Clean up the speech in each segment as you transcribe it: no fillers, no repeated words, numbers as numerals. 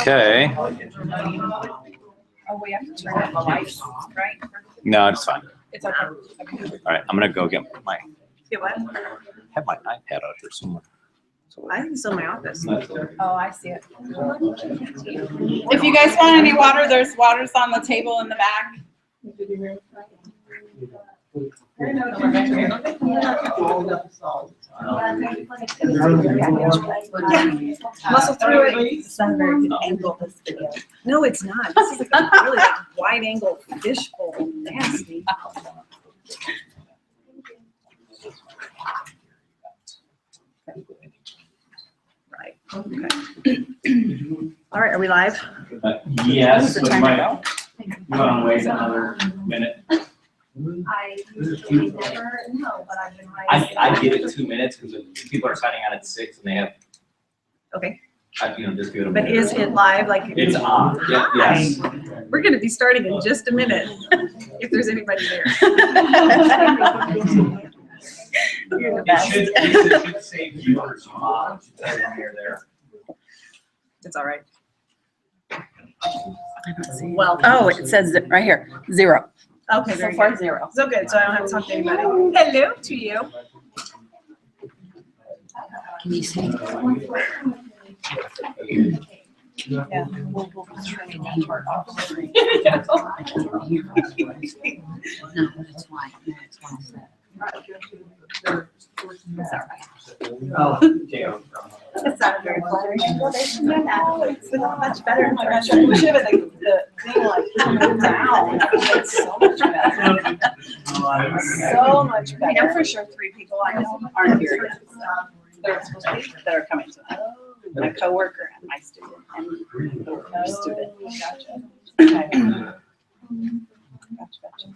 Okay. Oh, we have to turn the lights on, right? No, it's fine. It's okay. All right, I'm gonna go get my Get what? have my iPad out here somewhere. I think it's in my office. Oh, I see it. If you guys want any water, there's waters on the table in the back. Muscle through it. It's not a very good angle, this video. No, it's not. This is like a really wide angle fishbowl. Nasty. Right. Okay. All right. Are we live? Yes, The but timer go? you want to wait another minute? I usually never know, but I've been writing. I give it 2 minutes because people are signing on at 6 and they have. Okay. Just give it a But minute. is it live? Like It's on. Yeah, yes. we're going to be starting in just a minute, if there's anybody there. You're the best. It should say viewers on there. It's all right. Well, oh, it says it right here, 0. Okay, So very far, good. 0. So good. So I don't have to talk to anybody. Hello to you. Can you see? Yeah. We'll turn it down to our office. No, that's why. That's why I said. Oh, It's not very flattering. No, it's much better. Oh my gosh, we should have the thing like coming down. It's so much better. So much better. I know for sure 3 people I know aren't here yet. They're supposed to be, that are coming tonight. My coworker and my student and her student. Gotcha. Okay. Gotcha.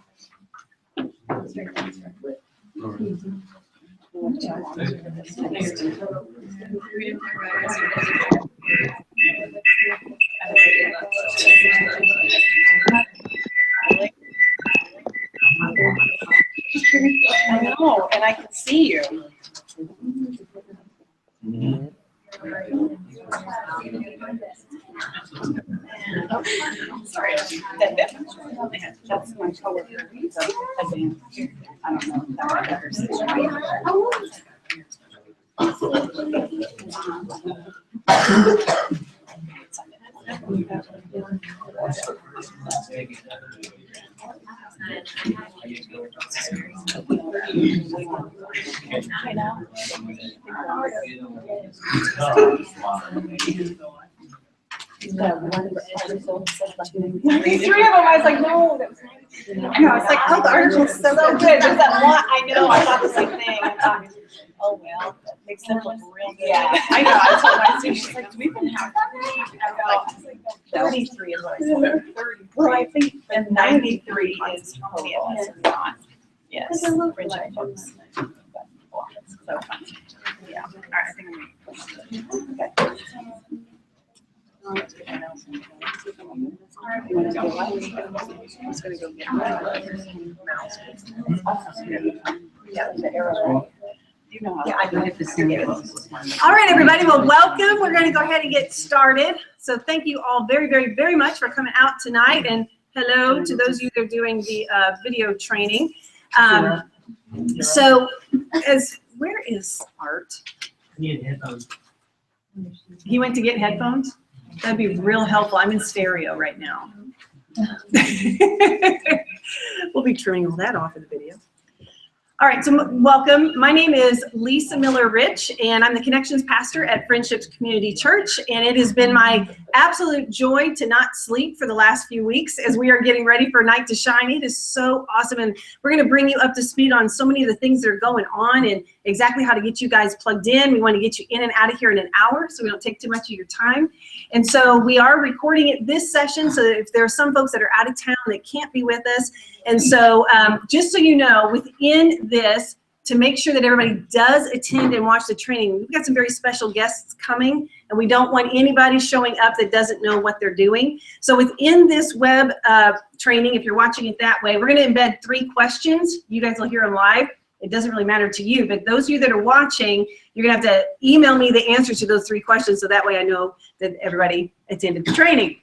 I know, and I can see you. Sorry. That's my coworker. So, I don't know if that I know. These 3 of them, I was like, no, that was nice. I know, I was like, oh, the article's so good. There's that one, I know, I thought the same thing. I thought, oh, well, that makes them look real good. Yeah, I know, I told my student, she's like, do we even have that many? I was like, 33 is what I said. Well, I think, and 93 is total, is not. Yes, French folks. So, yeah, all right, I think I'm okay. You want to go live? I'm just gonna go get my mouse. Yeah, the arrow. You know how. Yeah, I have to see it. All right, everybody. Well, welcome. We're going to go ahead and get started. So thank you all very, very, very much for coming out tonight. And hello to those of you that are doing the video training. So where is Art? He went to get headphones? That'd be real helpful. I'm in stereo right now. We'll be trimming all that off in the video. All right, so welcome. My name is Lisa Miller-Rich, and I'm the Connections Pastor at Friendships Community Church, and it has been my absolute joy to not sleep for the last few weeks as we are getting ready for Night to Shine. It is so awesome, and we're going to bring you up to speed on so many of the things that are going on and exactly how to get you guys plugged in. We want to get you in and out of here in an hour so we don't take too much of your time. And so we are recording it this session, so that if there are some folks that are out of town that can't be with us. And so just so you know, within this, to make sure that everybody does attend and watch the training, we've got some very special guests coming, and we don't want anybody showing up that doesn't know what they're doing. So within this web training, if you're watching it that way, we're going to embed 3 questions. You guys will hear them live. it doesn't really matter to you. But those of you that are watching, you're going to have to email me the answers to those 3 questions so that way I know that everybody attended the training.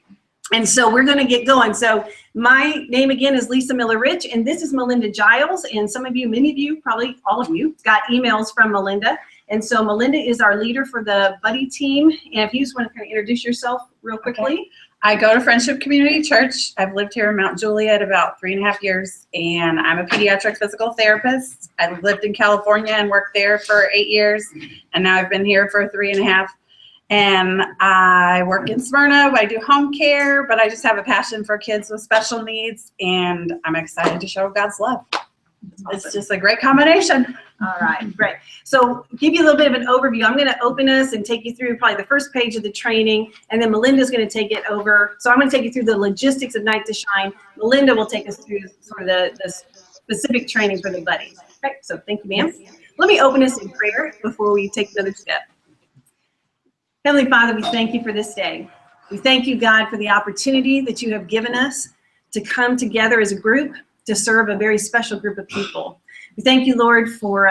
And so we're going to get going. So my name again is Lisa Miller Rich, and this is Melinda Giles. And some of you, many of you, probably all of you, got emails from Melinda. And so Melinda is our leader for the buddy team. And if you just want to kind of introduce yourself real quickly. Okay. I go to Friendship Community Church. I've lived here in Mount Juliet about 3.5 years, and I'm a pediatric physical therapist. I lived in California and worked there for 8 years, and now I've been here for 3.5. And I work in Smyrna. I do home care, but I just have a passion for kids with special needs, and I'm excited to show God's love. It's just a great combination. All right, great. So give you a little bit of an overview. I'm going to open us and take you through probably the first page of the training, and then Melinda's going to take it over. So I'm going to take you through the logistics of Night to Shine. Melinda will take us through sort of the specific training for the buddies. Okay, so thank you, ma'am. Let me open us in prayer before we take another step. Heavenly Father, we thank you for this day. We thank you, God, for the opportunity that you have given us to come together as a group to serve a very special group of people. We thank you, Lord, for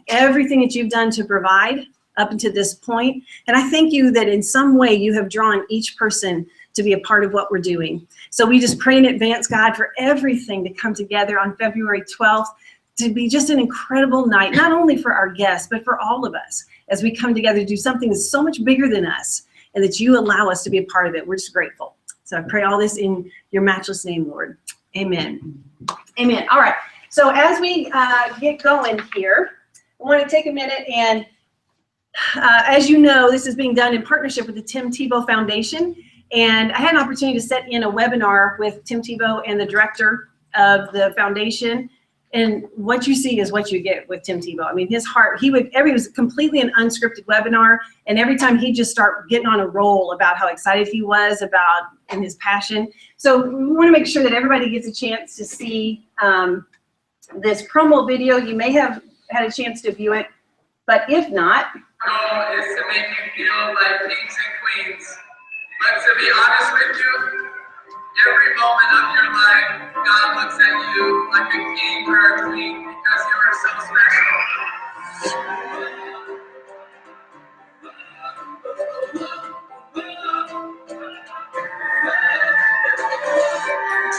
everything that you've done to provide up until this point. And I thank you that in some way you have drawn each person to be a part of what we're doing. So we just pray in advance, God, for everything to come together on February 12th to be just an incredible night, not only for our guests, but for all of us as we come together to do something that's so much bigger than us, and that you allow us to be a part of it. We're just grateful. So I pray all this in your matchless name, Lord. Amen. Amen. All right. So as we get going here, I want to take a minute and, as you know, this is being done in partnership with the Tim Tebow Foundation. And I had an opportunity to set in a webinar with Tim Tebow and the director of the foundation. And what you see is what you get with Tim Tebow. I mean, his heart, it was completely an unscripted webinar. And every time he'd just start getting on a roll about how excited he was about and his passion. So we want to make sure that everybody gets a chance to see this promo video. You may have had a chance to view it, but if not. Our goal is to make you feel like kings and queens. But to be honest with you, every moment of your life, God looks at you like a king or a queen because you are so special.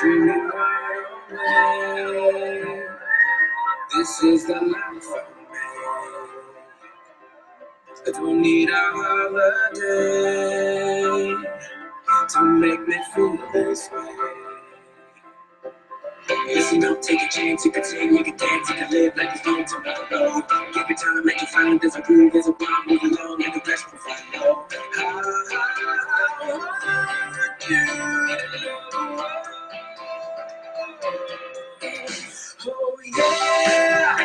Dreaming right away. This is the life for me. I don't need a holiday to make me feel this way. Listen up, take a chance, you can sing, you can dance, you can live like it's no tomorrow. Give it time, make you find there's a groove, there's a bomb, move along, and the rest will follow. Oh yeah,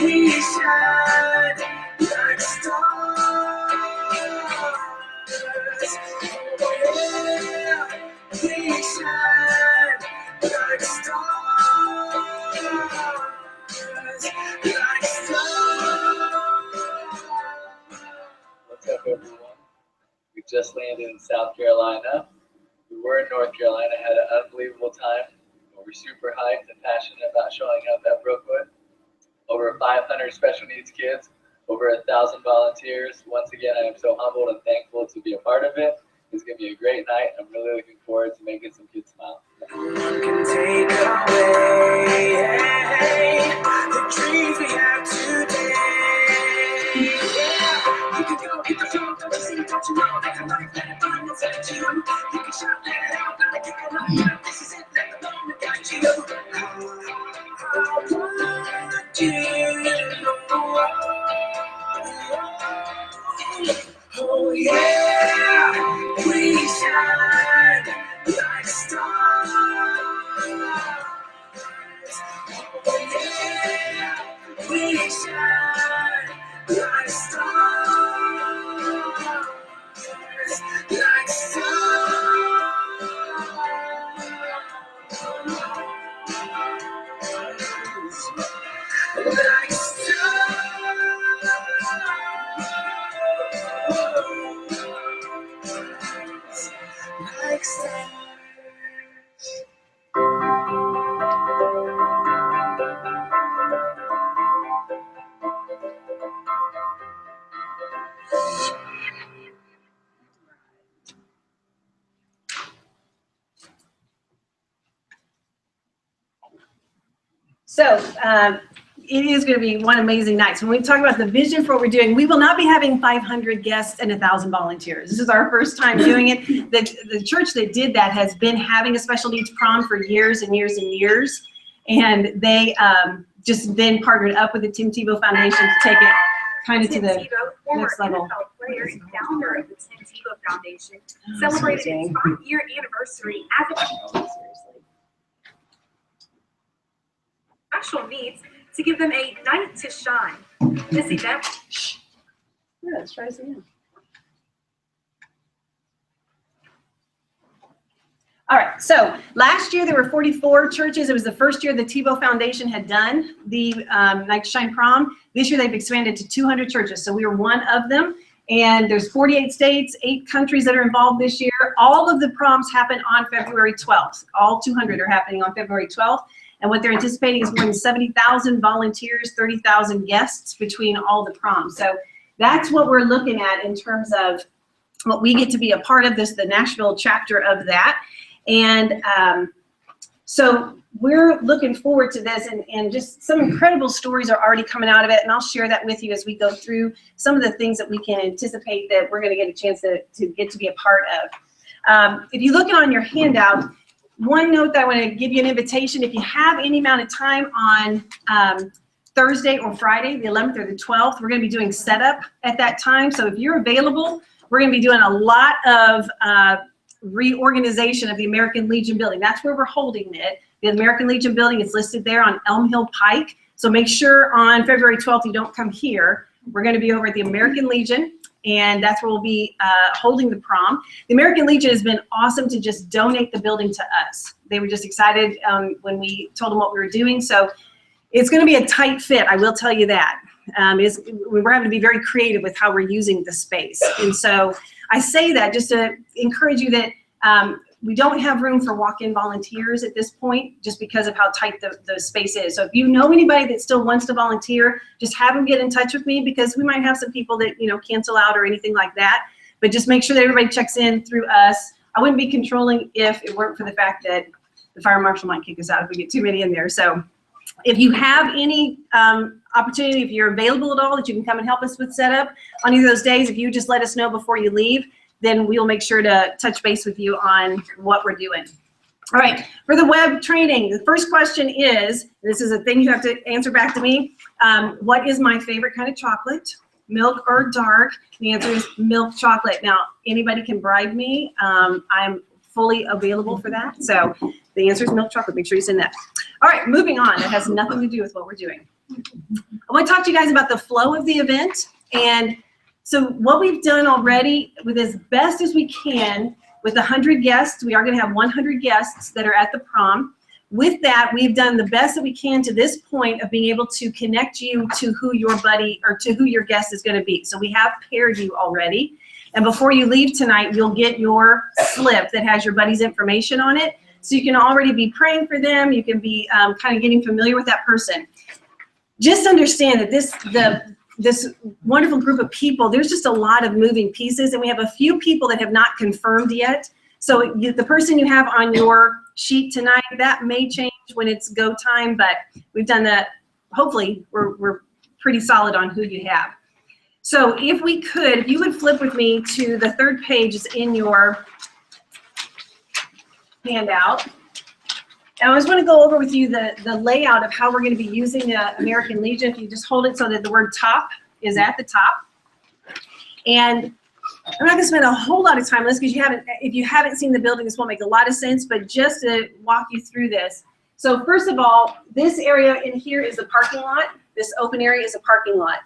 we shine like stars. Oh yeah, we shine like stars. Like stars. What's up, everyone? We just landed in South Carolina. We were in North Carolina, had an unbelievable time. We're super hyped and passionate about showing up at Brookwood. Over 500 special needs kids, over 1,000 volunteers. Once again, I am so humbled and thankful to be a part of it. It's going to be a great night. I'm really looking forward to making some kids smile. No one can take away the dreams we have today. Yeah. You can go get the flow, don't you see, don't you know that the life that finds at you. You can shout that out, let it go, let it go. This is it, let the moment guide you. I want you. Oh yeah, we shine like stars. Oh yeah, we shine like stars. Like stars. Like stars. So it is going to be one amazing night. So when we talk about the vision for what we're doing, we will not be having 500 guests and 1,000 volunteers. This is our first time doing it. The church that did that has been having a special needs prom for years and years and years. And they just then partnered up with the Tim Tebow Foundation to take it kind of to the next level. NFL player and founder of the Tim Tebow Foundation, celebrated its 5-year anniversary as a special needs to give them a night to shine. This event. Yeah, let's try this again. All right, so last year there were 44 churches. It was the first year the Tebow Foundation had done the Night to Shine prom. This year they've expanded to 200 churches, so we were one of them. And there's 48 states, 8 countries that are involved this year. All of the proms happen on February 12th. All 200 are happening on February 12th. And what they're anticipating is more than 70,000 volunteers, 30,000 guests between all the proms. So that's what we're looking at in terms of what we get to be a part of, the Nashville chapter of that. And so we're looking forward to this, and just some incredible stories are already coming out of it. And I'll share that with you as we go through some of the things that we can anticipate that we're going to get a chance to get to be a part of. If you look on your handout, one note that I want to give you an invitation, if you have any amount of time on Thursday or Friday, the 11th or the 12th, we're going to be doing setup at that time. So if you're available, we're going to be doing a lot of reorganization of the American Legion building. That's where we're holding it. The American Legion building is listed there on Elm Hill Pike. So make sure on February 12th you don't come here. We're going to be over at the American Legion, and that's where we'll be holding the prom. The American Legion has been awesome to just donate the building to us. They were just excited when we told them what we were doing. So it's going to be a tight fit, I will tell you that. We're having to be very creative with how we're using the space. And so I say that just to encourage you that we don't have room for walk-in volunteers at this point, just because of how tight the space is. So if you know anybody that still wants to volunteer, just have them get in touch with me, because we might have some people that, you know, cancel out or anything like that. But just make sure that everybody checks in through us. I wouldn't be controlling if it weren't for the fact that the fire marshal might kick us out if we get too many in there. So if you have any opportunity, if you're available at all, that you can come and help us with setup on either of those days, if you just let us know before you leave, then we'll make sure to touch base with you on what we're doing. All right, for the web training, the first question is, this is a thing you have to answer back to me, what is my favorite kind of chocolate, milk or dark? The answer is milk chocolate. Now, anybody can bribe me. I'm fully available for that. So the answer is milk chocolate. Make sure you send that. All right, moving on. It has nothing to do with what we're doing. I want to talk to you guys about the flow of the event. And so what we've done already, with as best as we can, with 100 guests, we are going to have 100 guests that are at the prom. With that, we've done the best that we can to this point of being able to connect you to who your buddy or to who your guest is going to be. So we have paired you already. And before you leave tonight, you'll get your slip that has your buddy's information on it. So you can already be praying for them. You can be kind of getting familiar with that person. Just understand that this wonderful group of people, there's just a lot of moving pieces, and we have a few people that have not confirmed yet. So the person you have on your sheet tonight, that may change when it's go time, but we've done that. Hopefully, we're pretty solid on who you have. So if we could, if you would flip with me to the third page is in your handout. And I just want to go over with you the layout of how we're going to be using the American Legion. If you just hold it so that the word top is at the top. And I'm not going to spend a whole lot of time on this, because if you haven't seen the building, this won't make a lot of sense, but just to walk you through this. So first of all, this area in here is the parking lot. This open area is a parking lot.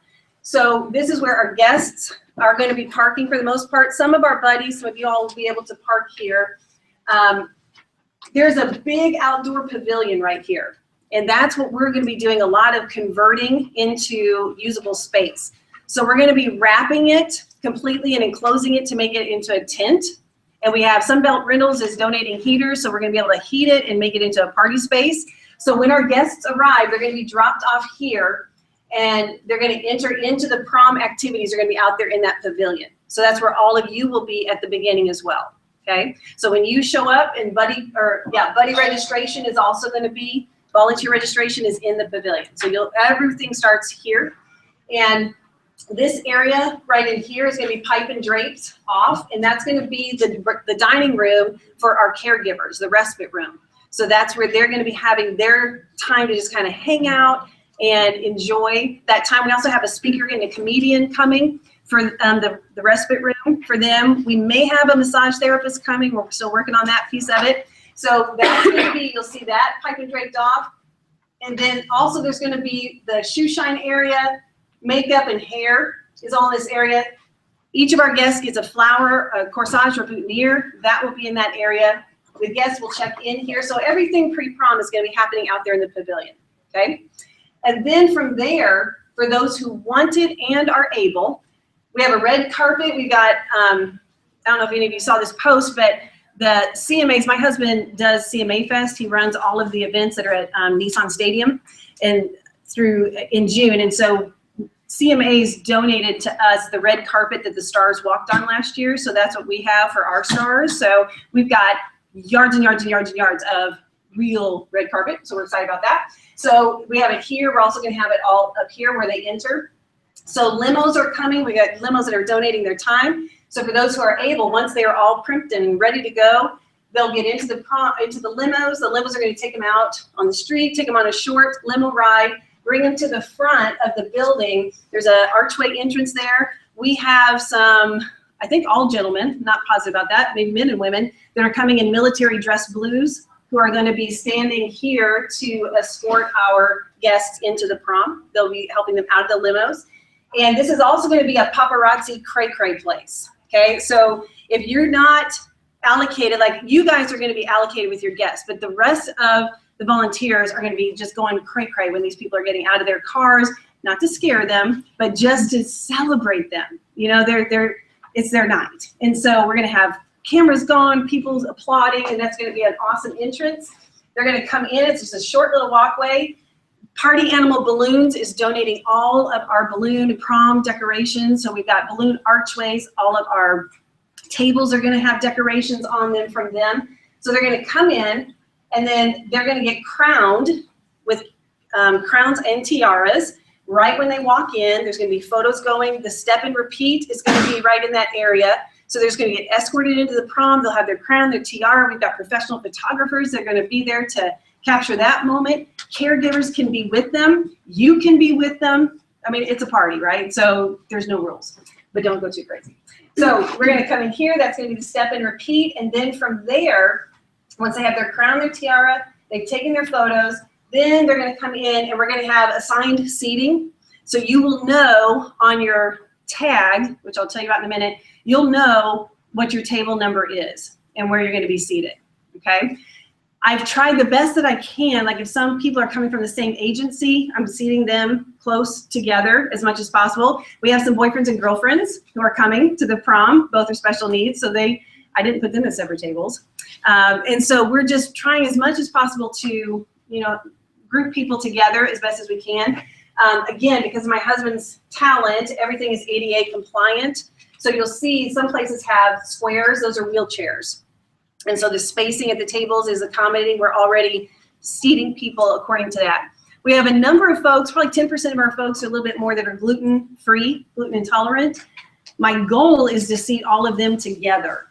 So this is where our guests are going to be parking for the most part. Some of our buddies, some of you all will be able to park here. There's a big outdoor pavilion right here. And that's what we're going to be doing a lot of converting into usable space. So we're going to be wrapping it completely and enclosing it to make it into a tent. And we have Sunbelt Rentals is donating heaters, so we're going to be able to heat it and make it into a party space. So when our guests arrive, they're going to be dropped off here, and they're going to enter into the prom activities. They're going to be out there in that pavilion. So that's where all of you will be at the beginning as well. Okay, so when you show up, and buddy registration is also going to be Volunteer registration is in the pavilion. So everything starts here. And this area right in here is going to be pipe and draped off, and that's going to be the dining room for our caregivers, the respite room. So that's where they're going to be having their time to just kind of hang out and enjoy that time. We also have a speaker and a comedian coming for the respite room for them. We may have a massage therapist coming. We're still working on that piece of it. So that's going to be, you'll see that pipe and draped off. And then also there's going to be the shoe shine area, makeup and hair is all in this area. Each of our guests gets a flower, a corsage, or boutonniere. That will be in that area. The guests will check in here. So everything pre-prom is going to be happening out there in the pavilion, okay? And then from there, for those who want it and are able, we have a red carpet. We got, I don't know if any of you saw this post, but the CMAs, my husband does CMA Fest. He runs all of the events that are at Nissan Stadium and in June. And so CMAs donated to us the red carpet that the stars walked on last year. So that's what we have for our stars. So we've got yards and yards and yards and yards of real red carpet. So we're excited about that. So we have it here. We're also going to have it all up here where they enter. So limos are coming. We got limos that are donating their time. So for those who are able, once they are all primped and ready to go, they'll get into the limos. The limos are going to take them out on the street, take them on a short limo ride, bring them to the front of the building. There's an archway entrance there. We have some, I think all gentlemen, not positive about that, maybe men and women, that are coming in military dress blues who are going to be standing here to escort our guests into the prom. They'll be helping them out of the limos. And this is also going to be a paparazzi cray-cray place, okay? So if you're not allocated, like you guys are going to be allocated with your guests, but the rest of the volunteers are going to be just going cray-cray when these people are getting out of their cars, not to scare them, but just to celebrate them. You know, it's their night. And so we're going to have cameras going, people applauding, and that's going to be an awesome entrance. They're going to come in. It's just a short little walkway. Party Animal Balloons is donating all of our balloon prom decorations. So we've got balloon archways. All of our tables are going to have decorations on them from them. So they're going to come in, and then they're going to get crowned with crowns and tiaras right when they walk in. There's going to be photos going. The step and repeat is going to be right in that area. So they're just going to get escorted into the prom. They'll have their crown, their tiara. We've got professional photographers. They're going to be there to capture that moment. Caregivers can be with them. You can be with them. I mean, it's a party, right? So there's no rules, but don't go too crazy. So we're going to come in here. That's going to be the step and repeat. And then from there, once they have their crown, their tiara, they've taken their photos, then they're going to come in and we're going to have assigned seating. So you will know on your tag, which I'll tell you about in a minute, you'll know what your table number is and where you're going to be seated, okay? I've tried the best that I can. Like if some people are coming from the same agency, I'm seating them close together as much as possible. We have some boyfriends and girlfriends who are coming to the prom. Both are special needs, so I didn't put them at separate tables. And so we're just trying as much as possible to, group people together as best as we can. Again, because of my husband's talent, everything is ADA compliant. So you'll see some places have squares. Those are wheelchairs. And so the spacing at the tables is accommodating. We're already seating people according to that. We have a number of folks, probably 10% of our folks, or a little bit more, that are gluten-free, gluten intolerant. My goal is to seat all of them together.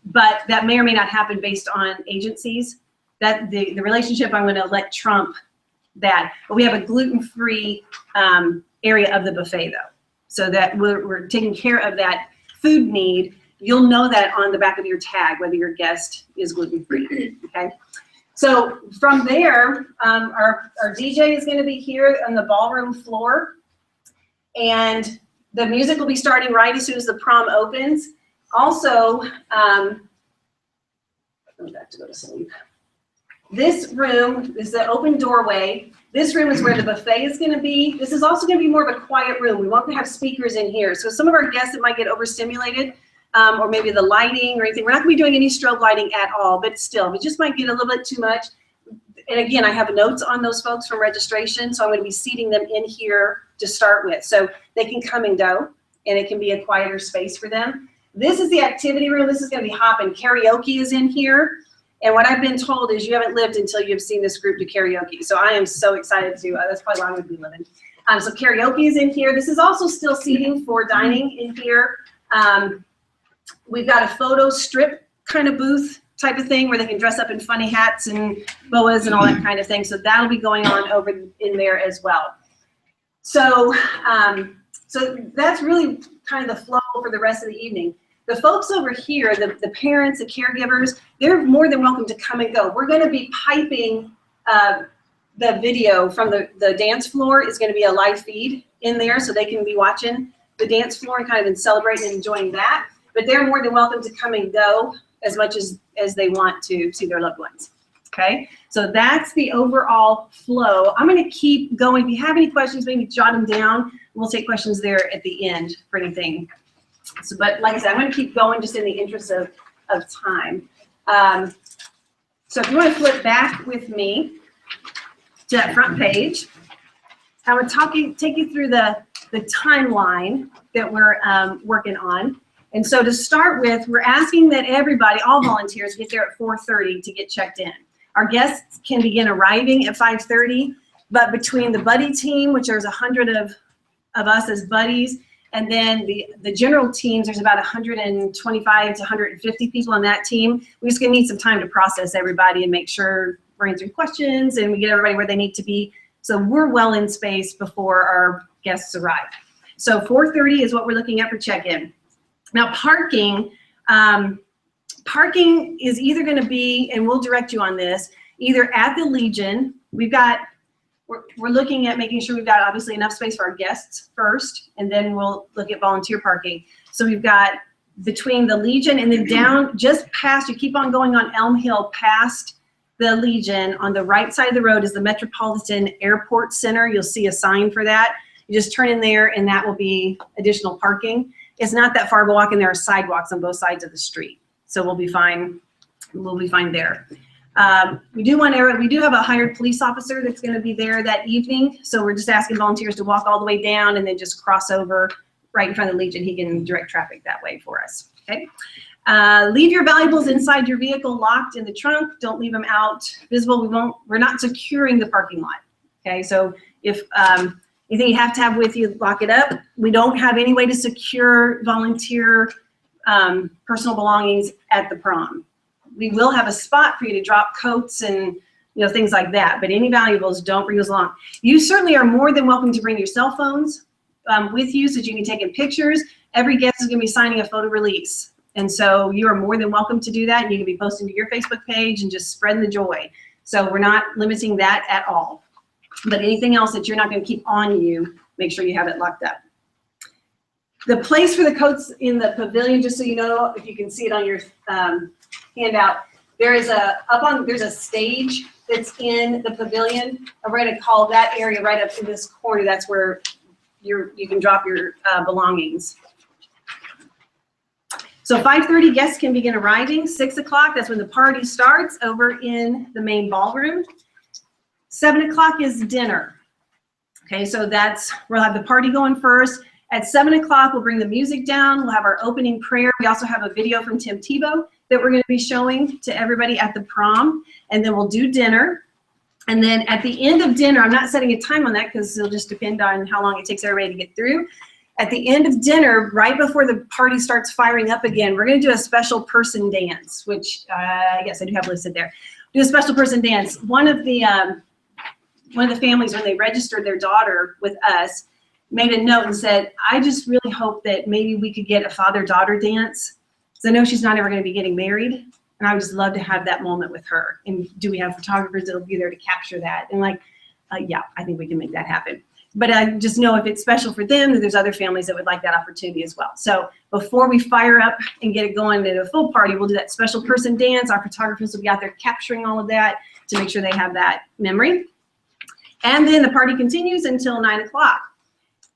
But that may or may not happen based on agencies. That the relationship, I'm going to let trump that. But we have a gluten-free area of the buffet, though. So that we're taking care of that food need. You'll know that on the back of your tag, whether your guest is gluten-free, okay? So from there, our DJ is gonna be here on the ballroom floor, and the music will be starting right as soon as the prom opens. Also, I'm back to go to sleep. This room is the open doorway. This room is where the buffet is gonna be. This is also gonna be more of a quiet room. We won't have speakers in here. So some of our guests that might get overstimulated, or maybe the lighting or anything. We're not gonna be doing any strobe lighting at all, but still, we just might get a little bit too much. And again, I have notes on those folks from registration, so I'm gonna be seating them in here to start with. So they can come and go, and it can be a quieter space for them. This is the activity room. This is gonna be hopping. Karaoke is in here, And what I've been told is you haven't lived until you've seen this group do karaoke. So I am so excited to, that's probably why I would be living. So karaoke is in here. This is also still seating for dining in here. We've got a photo strip kind of booth type of thing where they can dress up in funny hats and boas and all that kind of thing. So that'll be going on over in there as well. So, so that's really kind of the flow for the rest of the evening. The folks over here, the parents, the caregivers, they're more than welcome to come and go. We're going to be piping the video from the dance floor. Is going to be a live feed in there, so they can be watching the dance floor and kind of celebrating and enjoying that. But they're more than welcome to come and go as much as they want to see their loved ones. Okay, so that's the overall flow. I'm going to keep going. If you have any questions, maybe jot them down. We'll take questions there at the end for anything. So, but like I said, I'm going to keep going just in the interest of time. So if you want to flip back with me to that front page, I would take you through the timeline that we're working on. And so to start with, we're asking that everybody, all volunteers, get there at 4:30 to get checked in. Our guests can begin arriving at 5:30, but between the buddy team, which there's 100 of us as buddies, and then the general teams, there's about 125 to 150 people on that team. We're just gonna need some time to process everybody and make sure we're answering questions and we get everybody where they need to be. So we're well in space before our guests arrive. So 4:30 is what we're looking at for check-in. Now parking is either gonna be, and we'll direct you on this, either at the Legion. We're looking at making sure we've got obviously enough space for our guests first, and then we'll look at volunteer parking. So we've got between the Legion and then down just past, you keep on going on Elm Hill past the Legion, on the right side of the road is the Metropolitan Airport Center. You'll see a sign for that. You just turn in there and that will be additional parking. It's not that far of a walk, and there are sidewalks on both sides of the street. So we'll be fine. We'll be fine there. We do have a hired police officer that's going to be there that evening. So we're just asking volunteers to walk all the way down and then just cross over right in front of the Legion. He can direct traffic that way for us. Okay. Leave your valuables inside your vehicle locked in the trunk. Don't leave them out visible. We're not securing the parking lot. Okay. So if anything you have to have with you, lock it up. We don't have any way to secure volunteer personal belongings at the prom. We will have a spot for you to drop coats and things like that, but any valuables, don't bring those along. You certainly are more than welcome to bring your cell phones with you so that you can take in pictures. Every guest is going to be signing a photo release, and so you are more than welcome to do that, and you can be posting to your Facebook page and just spreading the joy. So we're not limiting that at all, but anything else that you're not going to keep on you, make sure you have it locked up. The place for the coats in the pavilion, just so you know, if you can see it on your handout, there's a stage that's in the pavilion. We're going to call that area right up in this corner. That's where you can drop your belongings. So 5:30 guests can begin arriving. 6 o'clock, that's when the party starts over in the main ballroom. 7 o'clock is dinner. Okay, so we'll have the party going first. At 7 o'clock, we'll bring the music down. We'll have our opening prayer. We also have a video from Tim Tebow that we're going to be showing to everybody at the prom. And then we'll do dinner. And then at the end of dinner, I'm not setting a time on that because it'll just depend on how long it takes everybody to get through. At the end of dinner, right before the party starts firing up again, we're going to do a special person dance, which yes, I do have listed there. Do a special person dance. One of the families, when they registered their daughter with us, made a note and said, I just really hope that maybe we could get a father-daughter dance. Because I know she's not ever going to be getting married, and I would just love to have that moment with her. And do we have photographers that'll be there to capture that? And yeah, I think we can make that happen. But I just know if it's special for them, that there's other families that would like that opportunity as well. So before we fire up and get it going at a full party, we'll do that special person dance. Our photographers will be out there capturing all of that to make sure they have that memory. And then the party continues until 9 o'clock.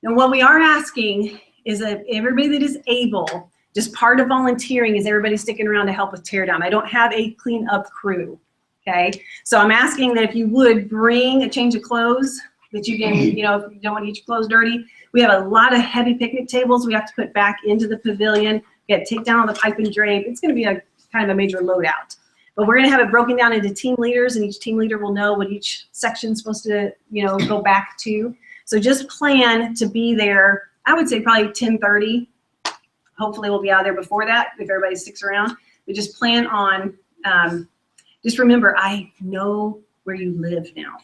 And what we are asking is that everybody that is able, just part of volunteering is everybody sticking around to help with teardown. I don't have a cleanup crew, okay? So I'm asking that if you would bring a change of clothes that you can, if you don't want to get your clothes dirty. We have a lot of heavy picnic tables we have to put back into the pavilion. We got to take down all the pipe and drape. It's going to be a kind of a major load out. But we're gonna have it broken down into team leaders, and each team leader will know what each section's supposed to, go back to. So just plan to be there, I would say probably 10:30. Hopefully we'll be out there before that if everybody sticks around. We just plan on, just remember, I know where you live now,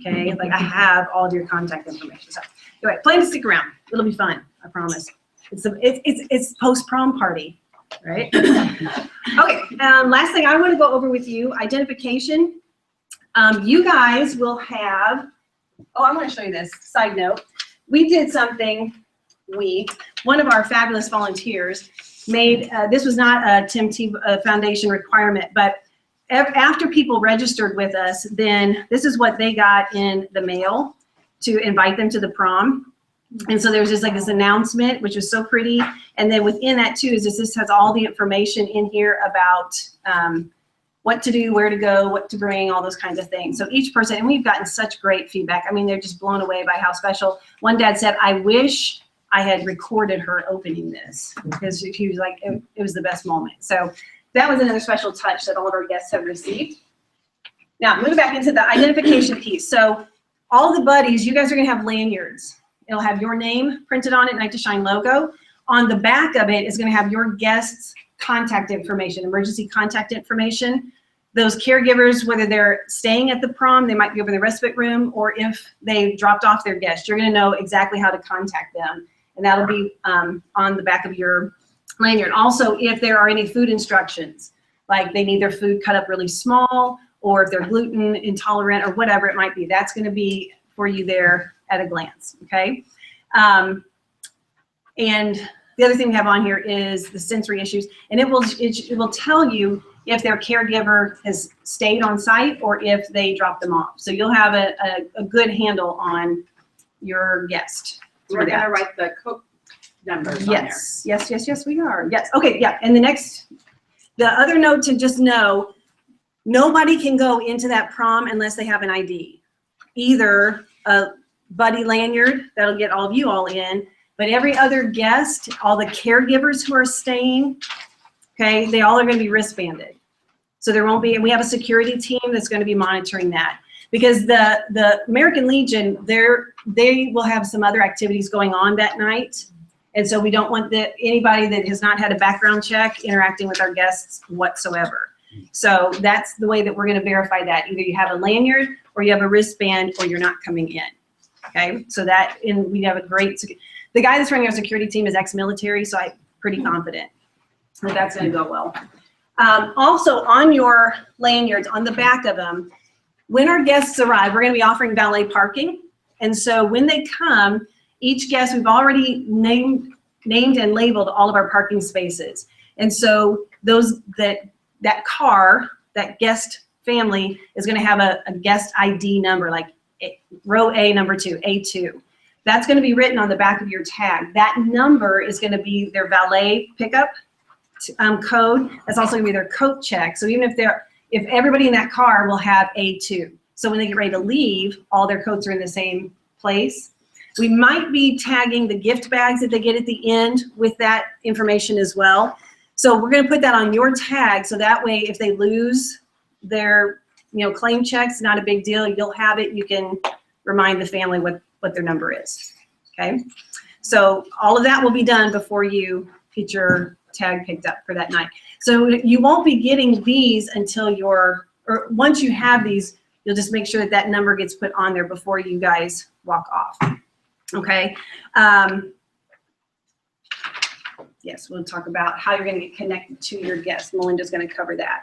okay? Like I have all of your contact information. So anyway, plan to stick around. It'll be fun, I promise. It's post-prom party, right? Okay, last thing I want to go over with you, identification. You guys will have, I want to show you this, side note. We did something, one of our fabulous volunteers made, this was not a Tim Tebow Foundation requirement, but after people registered with us, then this is what they got in the mail to invite them to the prom. And so there was just like this announcement, which was so pretty. And then within that too, is this has all the information in here about what to do, where to go, what to bring, all those kinds of things. So each person, and we've gotten such great feedback. I mean, they're just blown away by how special. One dad said, I wish I had recorded her opening this, because she was like, it was the best moment. So that was another special touch that all of our guests have received. Now, moving back into the identification piece. So all the buddies, you guys are gonna have lanyards. It'll have your name printed on it, Night to Shine logo. On the back of it is gonna have your guest's contact information, emergency contact information. Those caregivers, whether they're staying at the prom, they might be over in the respite room, or if they dropped off their guest, you're gonna know exactly how to contact them. And that'll be on the back of your lanyard. Also, if there are any food instructions, like they need their food cut up really small, or if they're gluten intolerant or whatever it might be, that's gonna be for you there at a glance, okay? And the other thing we have on here is the sensory issues, and it will tell you if their caregiver has stayed on site or if they dropped them off. So you'll have a good handle on your guest. We're gonna write the code numbers on there. Yes, we are. Yes, okay, yeah. And the other note to just know, nobody can go into that prom unless they have an ID. Either a buddy lanyard, that'll get all of you all in, but every other guest, all the caregivers who are staying, okay, they all are gonna be wristbanded. So there won't be, and we have a security team that's gonna be monitoring that. Because the American Legion, they will have some other activities going on that night. And so we don't want anybody that has not had a background check interacting with our guests whatsoever. So that's the way that we're gonna verify that. Either you have a lanyard, or you have a wristband, or you're not coming in, okay? So we have a great, the guy that's running our security team is ex-military, so I'm pretty confident that that's gonna go well. Also on your lanyards, on the back of them, when our guests arrive, we're gonna be offering valet parking. And so when they come, each guest, we've already named and labeled all of our parking spaces. And so that car, that guest family is gonna have a guest ID number, like row A, number 2, A2. That's gonna be written on the back of your tag. That number is gonna be their valet pickup code. That's also gonna be their coat check. So even if everybody in that car will have A2. So when they get ready to leave, all their coats are in the same place. We might be tagging the gift bags that they get at the end with that information as well. So we're gonna put that on your tag, so that way if they lose their claim checks, not a big deal. You'll have it, you can remind the family what their number is, okay? So all of that will be done before you get your tag picked up for that night. So you won't be getting these until once you have these, you'll just make sure that number gets put on there before you guys walk off, okay? Yes, we'll talk about how you're gonna get connected to your guests. Melinda's gonna cover that.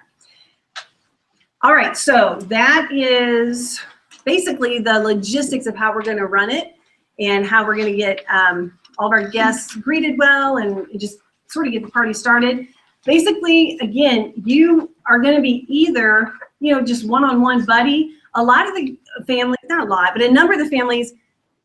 All right, so that is basically the logistics of how we're gonna run it and how we're gonna get all of our guests greeted well and just sort of get the party started. Basically, again, you are gonna be either, just one-on-one buddy. A lot of the families, not a lot, but a number of the families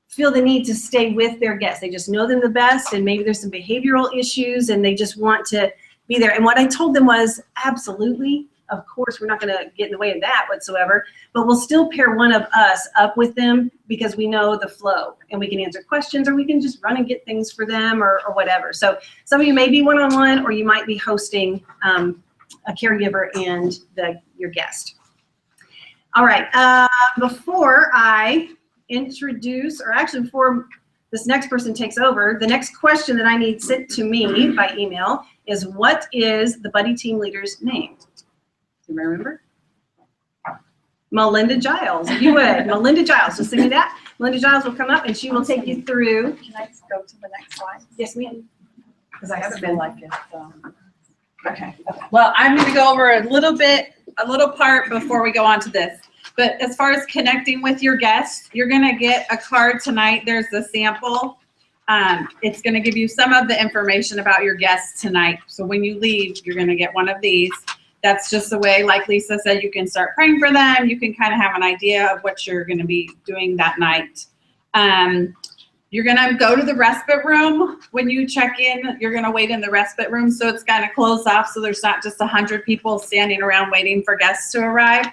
feel the need to stay with their guests. They just know them the best, and maybe there's some behavioral issues and they just want to be there. And what I told them was, absolutely, of course, we're not gonna get in the way of that whatsoever, but we'll still pair one of us up with them because we know the flow and we can answer questions, or we can just run and get things for them or whatever. So some of you may be one-on-one, or you might be hosting caregiver and your guest. All right, before I introduce, or actually before this next person takes over, the next question that I need sent to me by email is, what is the buddy team leader's name? Do you remember? Melinda Giles, if you would. Melinda Giles, just send me that. Melinda Giles will come up and she will take you through. Can I go to the next slide? Yes, ma'am. Because I haven't feel been. like it's, okay. Well, I'm going to go over a little part before we go on to this. But as far as connecting with your guests, you're going to get a card tonight. There's a sample. It's going to give you some of the information about your guests tonight. So when you leave, you're going to get one of these. That's just the way, like Lisa said, you can start praying for them. You can kind of have an idea of what you're going to be doing that night. You're going to go to the respite room. When you check in, you're going to wait in the respite room. So it's kind of closed off, so there's not just 100 people standing around waiting for guests to arrive.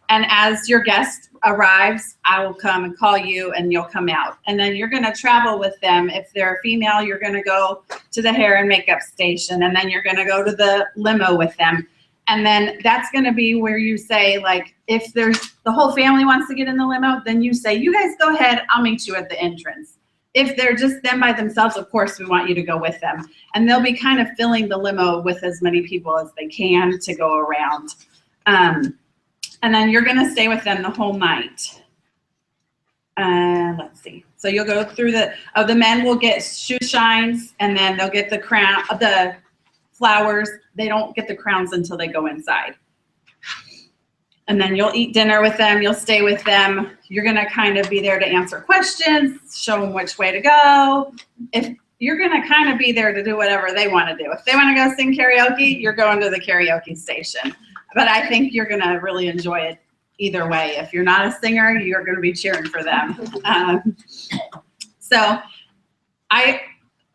And as your guest arrives, I will come and call you and you'll come out. And then you're going to travel with them. If they're a female, you're going to go to the hair and makeup station. And then you're going to go to the limo with them. And then that's going to be where you say, like, if there's the whole family wants to get in the limo, then you say, you guys go ahead, I'll meet you at the entrance. If they're just them by themselves, of course, we want you to go with them. And they'll be kind of filling the limo with as many people as they can to go around. And then you're going to stay with them the whole night. Let's see. So you'll go through the men will get shoe shines, and then they'll get the crown, the flowers. They don't get the crowns until they go inside. And then you'll eat dinner with them. You'll stay with them. You're going to kind of be there to answer questions, show them which way to go. If you're going to kind of be there to do whatever they want to do. If they want to go sing karaoke, you're going to the karaoke station. But I think you're going to really enjoy it either way. If you're not a singer, you're going to be cheering for them.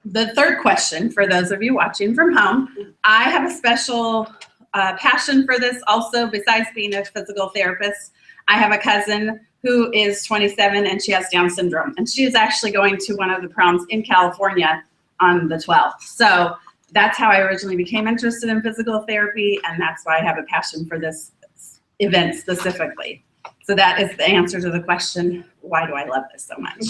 The third question, for those of you watching from home, I have a special passion for this also. Besides being a physical therapist, I have a cousin who is 27 and she has Down syndrome. And she is actually going to one of the proms in California on the 12th. So that's how I originally became interested in physical therapy, and that's why I have a passion for this event specifically. So that is the answer to the question, why do I love this so much?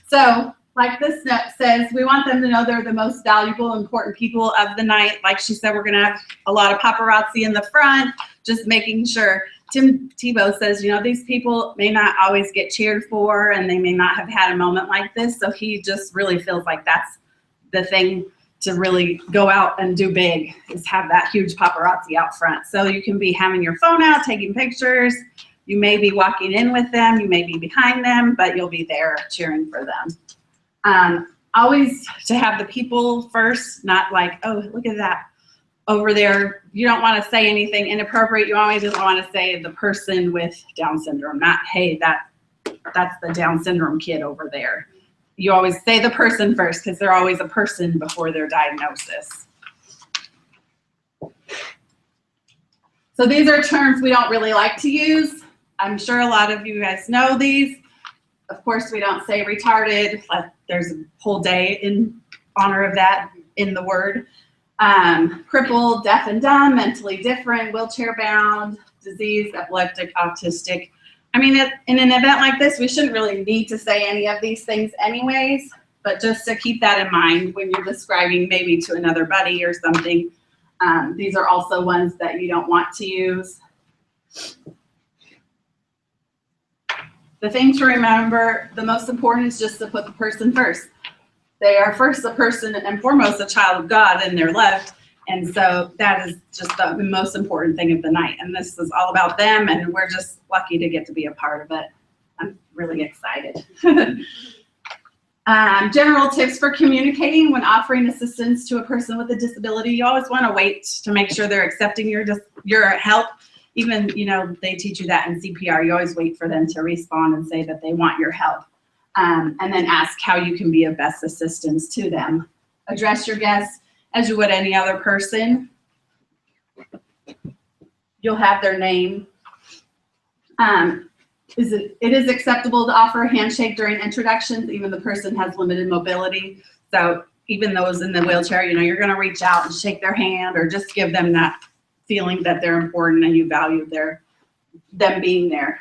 So like this note says, we want them to know they're the most valuable, important people of the night. Like she said, we're going to have a lot of paparazzi in the front, just making sure. Tim Tebow says, you know, these people may not always get cheered for, and they may not have had a moment like this. So he just really feels like that's the thing to really go out and do big, is have that huge paparazzi out front. So you can be having your phone out, taking pictures. You may be walking in with them. You may be behind them, but you'll be there cheering for them. Always to have the people first, not like, oh, look at that over there. You don't want to say anything inappropriate. You always just want to say the person with Down syndrome, not, hey, that's the Down syndrome kid over there. You always say the person first, because they're always a person before their diagnosis. So these are terms we don't really like to use. I'm sure a lot of you guys know these. Of course, we don't say retarded. There's a whole day in honor of that in the word. Crippled, deaf and dumb, mentally different, wheelchair bound, diseased, epileptic, autistic. I mean, in an event like this, we shouldn't really need to say any of these things anyways, but just to keep that in mind when you're describing maybe to another buddy or something. These are also ones that you don't want to use. The thing to remember, the most important is just to put the person first. They are first a person and foremost a child of God, and they're loved. And so that is just the most important thing of the night. And this is all about them, and we're just lucky to get to be a part of it. I'm really excited. General tips for communicating when offering assistance to a person with a disability. You always want to wait to make sure they're accepting your help. Even, you know, they teach you that in CPR. You always wait for them to respond and say that they want your help. And then ask how you can be of best assistance to them. Address your guests as you would any other person. You'll have their name. It is acceptable to offer a handshake during introductions, even the person has limited mobility. So even those in the wheelchair, you know, you're gonna reach out and shake their hand or just give them that feeling that they're important and you value them being there.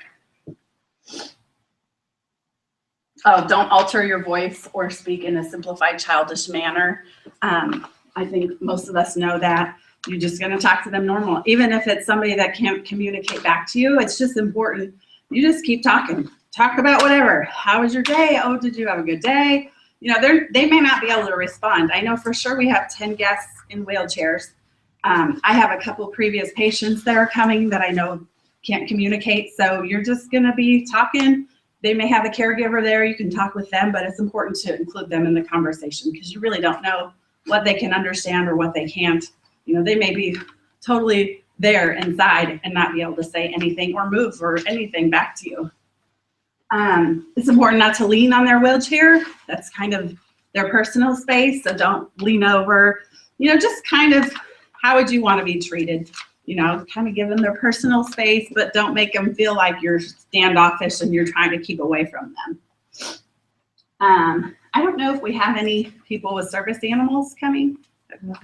Oh, don't alter your voice or speak in a simplified, childish manner. I think most of us know that. You're just gonna talk to them normal. Even if it's somebody that can't communicate back to you, it's just important. You just keep talking. Talk about whatever. How was your day? Oh, did you have a good day? You know, they may not be able to respond. I know for sure we have 10 guests in wheelchairs. I have a couple previous patients that are coming that I know can't communicate. So you're just gonna be talking. They may have a caregiver there. You can talk with them, but it's important to include them in the conversation because you really don't know what they can understand or what they can't. You know, they may be totally there inside and not be able to say anything or move or anything back to you. It's important not to lean on their wheelchair. That's kind of their personal space, so don't lean over. You know, just kind of how would you want to be treated? You know, kind of give them their personal space, but don't make them feel like you're standoffish and you're trying to keep away from them. I don't know if we have any people with service animals coming.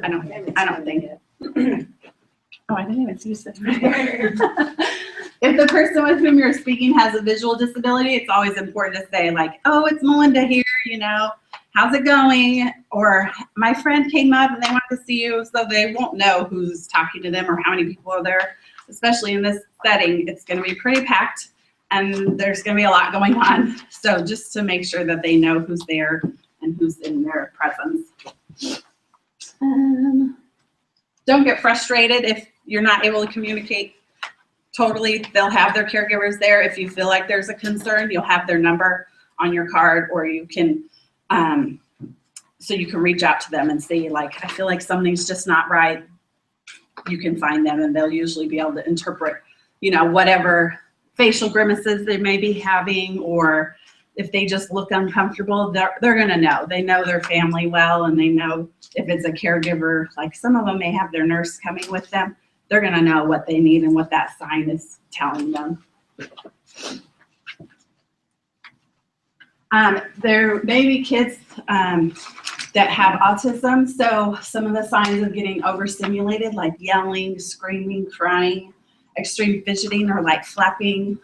I don't think it. Oh, I didn't even see you sit right there. If the person with whom you're speaking has a visual disability, it's always important to say like, oh, it's Melinda here, you know, how's it going? Or my friend came up and they want to see you, so they won't know who's talking to them or how many people are there. Especially in this setting, it's going to be pretty packed and there's going to be a lot going on. So just to make sure that they know who's there and who's in their presence. Don't get frustrated if you're not able to communicate totally. They'll have their caregivers there. If you feel like there's a concern, you'll have their number on your card, or you can, so you can reach out to them and say, like, I feel like something's just not right. You can find them and they'll usually be able to interpret, you know, whatever facial grimaces they may be having, or if they just look uncomfortable, they're gonna know. They know their family well, and they know if it's a caregiver, like some of them may have their nurse coming with them, they're gonna know what they need and what that sign is telling them. There may be kids that have autism, so some of the signs of getting overstimulated, like yelling, screaming, crying, extreme fidgeting, or like flapping,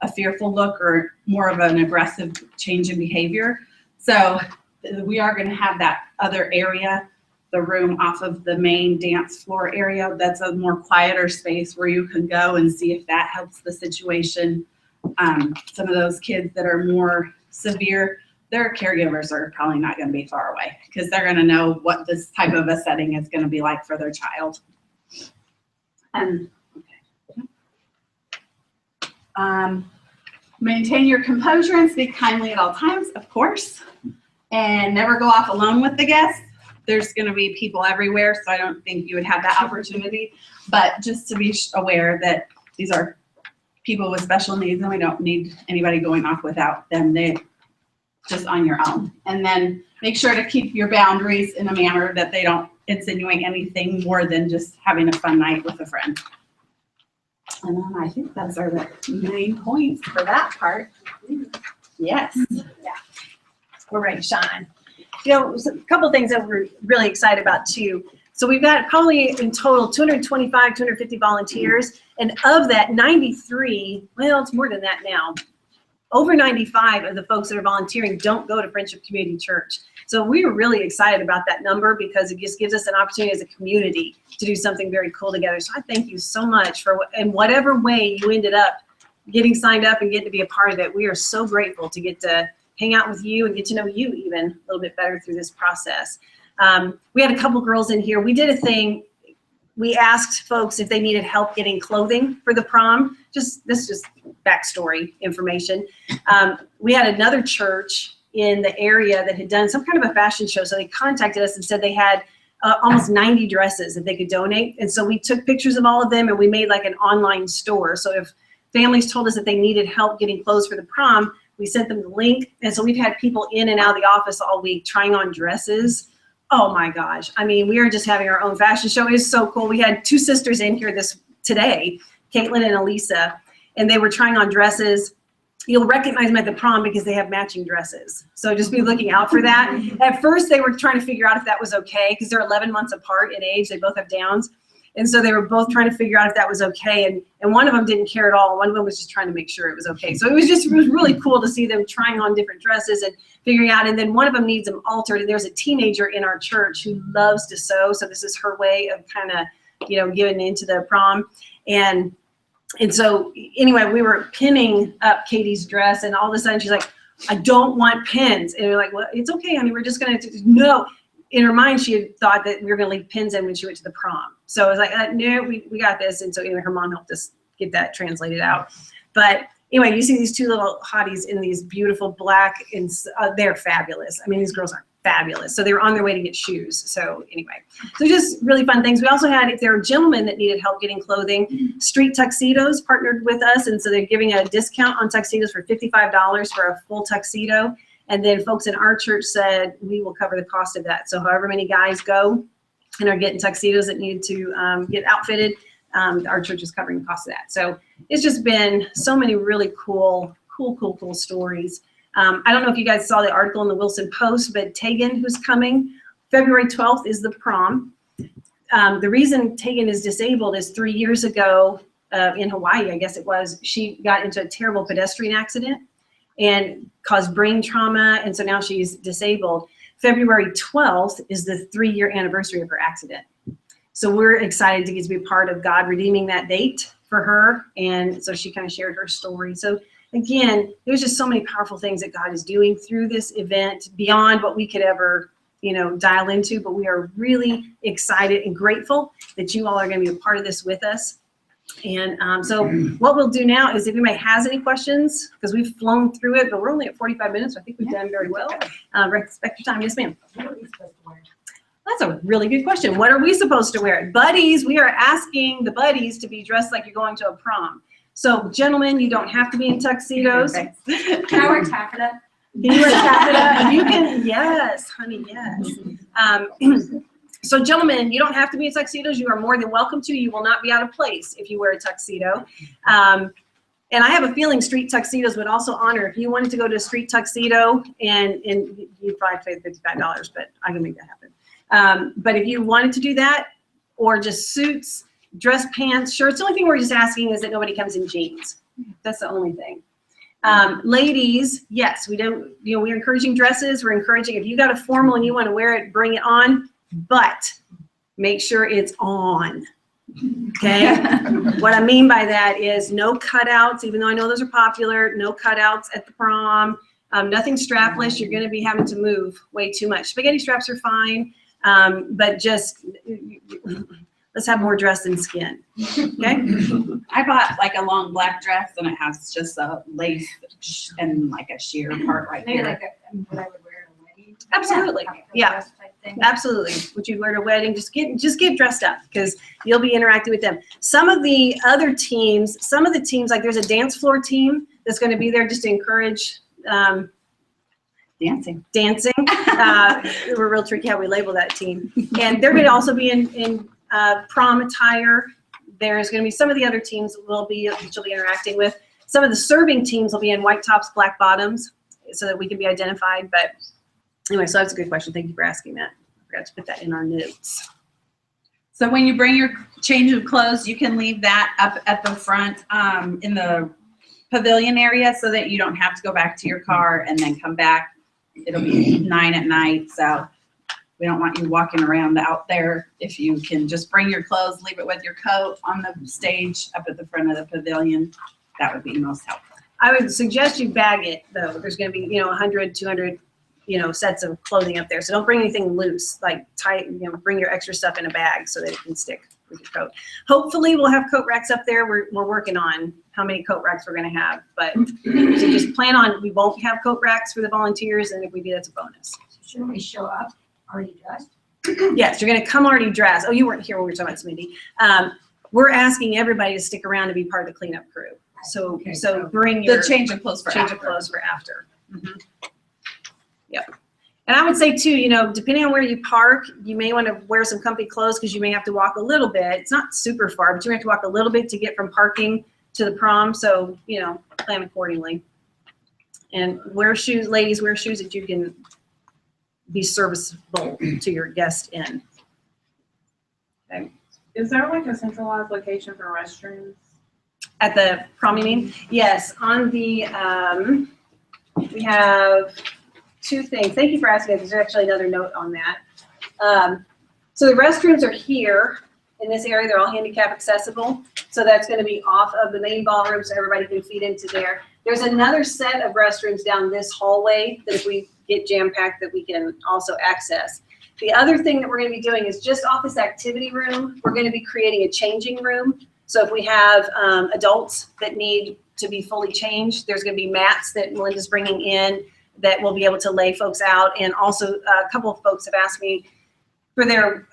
a fearful look, or more of an aggressive change in behavior. So we are going to have that other area, the room off of the main dance floor area. That's a more quieter space where you can go and see if that helps the situation. Some of those kids that are more severe, their caregivers are probably not going to be far away because they're going to know what this type of a setting is going to be like for their child. And maintain your composure and speak kindly at all times, of course, and never go off alone with the guests. There's going to be people everywhere, so I don't think you would have that opportunity, but just to be aware that these are people with special needs and we don't need anybody going off without them. They're just on your own. And then make sure to keep your boundaries in a manner that they don't insinuate anything more than just having a fun night with a friend. And then I think those are the main points for that part. Yes. Yeah. We're ready to shine. You know, a couple things that we're really excited about too. So we've got probably in total 225, 250 volunteers. And of that, 93, well, it's more than that now. Over 95 of the folks that are volunteering don't go to Friendship Community Church. So we're really excited about that number because it just gives us an opportunity as a community to do something very cool together. So I thank you so much for, in whatever way you ended up getting signed up and getting to be a part of it. We are so grateful to get to hang out with you and get to know you even a little bit better through this process. We had a couple girls in here. We did a thing. We asked folks if they needed help getting clothing for the prom. This is just backstory information. We had another church in the area that had done some kind of a fashion show. So they contacted us and said they had almost 90 dresses that they could donate. And so we took pictures of all of them and we made like an online store. So if families told us that they needed help getting clothes for the prom, we sent them the link. And so we've had people in and out of the office all week trying on dresses. Oh my gosh. I mean, we are just having our own fashion show. It is so cool. We had two sisters in here today, Caitlin and Elisa, and they were trying on dresses. you'll recognize them at the prom because they have matching dresses. So just be looking out for that. At first, they were trying to figure out if that was okay because they're 11 months apart in age. They both have Downs. And so they were both trying to figure out if that was okay. And one of them didn't care at all. One of them was just trying to make sure it was okay. So it was really cool to see them trying on different dresses and figuring out. And then one of them needs them altered. And there's a teenager in our church who loves to sew. So this is her way of kind of, getting into the prom. And so anyway, we were pinning up Katie's dress, and all of a sudden she's like, I don't want pins. And we're like, well, it's okay, honey. We're just going to, no. In her mind, she had thought that we were going to leave pins in when she went to the prom. So I was like, no, we got this. And so her mom helped us get that translated out. But anyway, you see these two little hotties in these beautiful black, and they're fabulous. I mean, these girls are fabulous. So they were on their way to get shoes. So anyway, so just really fun things. We also had, if there were gentlemen that needed help getting clothing, Street Tuxedos partnered with us. And so they're giving a discount on tuxedos for $55 for a full tuxedo. And then folks in our church said, we will cover the cost of that. So however many guys go and are getting tuxedos that need to get outfitted, our church is covering the cost of that. So it's just been so many really cool stories. I don't know if you guys saw the article in the Wilson Post, but Tegan, who's coming, February 12th is the prom. The reason Tegan is disabled is 3 years ago in Hawaii, I guess it was, she got into a terrible pedestrian accident and caused brain trauma, and so now she's disabled. February 12th is the 3-year anniversary of her accident. So we're excited to get to be part of God redeeming that date for her, and so she kind of shared her story. So again, there's just so many powerful things that God is doing through this event beyond what we could ever, dial into, but we are really excited and grateful that you all are going to be a part of this with us. And so what we'll do now is if anybody has any questions, because we've flown through it, but we're only at 45 minutes, so I think we've done very well. Respect your time. Yes, ma'am. What are we supposed to wear? That's a really good question. What are we supposed to wear? Buddies, we are asking the buddies to be dressed like you're going to a prom. So gentlemen, you don't have to be in tuxedos. Can I wear taffeta? Can you wear taffeta? You can, yes, honey, yes. So gentlemen, you don't have to be in tuxedos. You are more than welcome to. You will not be out of place if you wear a tuxedo. And I have a feeling street tuxedos would also honor, if you wanted to go to a street tuxedo, and you'd probably pay $55, but I can make that happen. But if you wanted to do that, or just suits, dress pants, shirts, the only thing we're just asking is that nobody comes in jeans. That's the only thing. Ladies, yes, we're encouraging dresses. We're encouraging, if you got a formal and you want to wear it, bring it on. But make sure it's on, okay? What I mean by that is no cutouts, even though I know those are popular, no cutouts at the prom, nothing strapless. You're gonna be having to move way too much. Spaghetti straps are fine, but just, let's have more dress than skin, okay? I bought like a long black dress, and it has just a lace and like a sheer part right Maybe here. like what I would wear at a wedding. Absolutely, yeah. Absolutely. What you wear to a wedding, just get dressed up, because you'll be interacting with them. Some of the other teams, like there's a dance floor team that's going to be there just to encourage Dancing. We're real tricky how we label that team. And they're going to also be in prom attire. There's going to be some of the other teams that you'll be interacting with. Some of the serving teams will be in white tops, black bottoms, so that we can be identified. But anyway, so that's a good question. Thank you for asking that. I forgot to put that in our notes. So when you bring your change of clothes, you can leave that up at the front in the pavilion area, so that you don't have to go back to your car and then come back. It'll be 9 at night, so we don't want you walking around out there. If you can just bring your clothes, leave it with your coat on the stage up at the front of the pavilion, that would be most helpful. I would suggest you bag it, though. There's going to be 100, 200 sets of clothing up there. So don't bring anything loose, like tight, bring your extra stuff in a bag so that it can stick with your coat. Hopefully we'll have coat racks up there. We're working on how many coat racks we're going to have, but so just plan on, we won't have coat racks for the volunteers, and if we do, that's a bonus. Should we show up already dressed? Yes, you're going to come already dressed. Oh, you weren't here when we were talking about Smitty. We're asking everybody to stick around to be part of the cleanup crew. So, Okay, so bring your The change of clothes for change after. of clothes for after. Yep. And I would say too, depending on where you park, you may want to wear some comfy clothes, because you may have to walk a little bit. It's not super far, but you may have to walk a little bit to get from parking to the prom. So, plan accordingly. And wear shoes, ladies, wear shoes that you can be serviceable to your guest in. Okay. Is there like a centralized location for restrooms? At the prom, you mean? Yes, on the, we have two things. Thank you for asking. There's actually another note on that. So the restrooms are here in this area. They're all handicap accessible. So that's going to be off of the main ballroom so everybody can feed into there. There's another set of restrooms down this hallway that if we get jam-packed that we can also access. The other thing that we're going to be doing is just off this activity room, we're going to be creating a changing room. So if we have adults that need to be fully changed, there's going to be mats that Melinda's bringing in that will be able to lay folks out. And also a couple of folks have asked me for their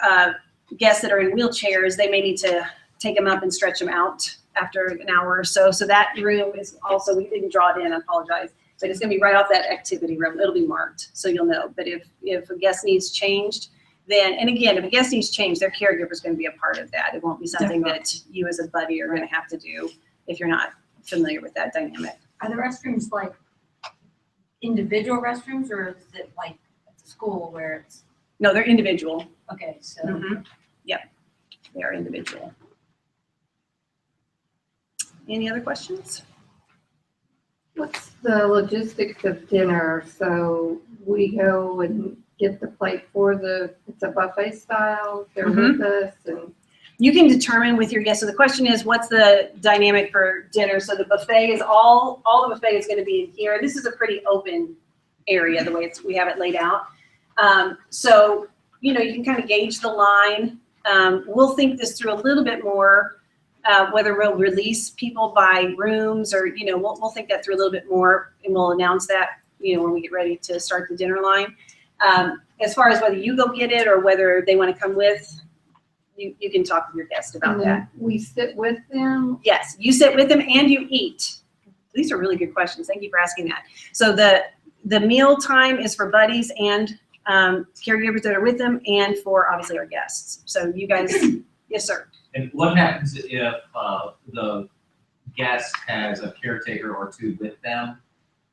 guests that are in wheelchairs, they may need to take them up and stretch them out after an hour or so. So that room is also, we didn't draw it in, I apologize, but it's going to be right off that activity room. It'll be marked, so you'll know. But if a guest needs changed, then, and again, if a guest needs changed, their caregiver is going to be a part of that. It won't be something that you as a buddy are going to have to do if you're not familiar with that dynamic. Are the restrooms like individual restrooms, or is it like at the school where it's, No, they're individual. okay, so. Yep, they are individual. Any other questions? What's the logistics of dinner? So we go and get the plate for it's a buffet style, they're with us, and You can determine with your guests. So the question is, what's the dynamic for dinner? So the buffet is all the buffet is going to be in here. This is a pretty open area, the way we have it laid out. So, you know, you can kind of gauge the line. We'll think this through a little bit more, whether we'll release people by rooms or, you know, we'll think that through a little bit more, and we'll announce that, you know, when we get ready to start the dinner line. As far as whether you go get it or whether they want to come with, you can talk with your guest about that. we sit with them. Yes, you sit with them and you eat. These are really good questions. Thank you for asking that. So the meal time is for buddies and caregivers that are with them, and for obviously our guests. So you guys, yes, sir. And what happens if the guest has a caretaker or two with them,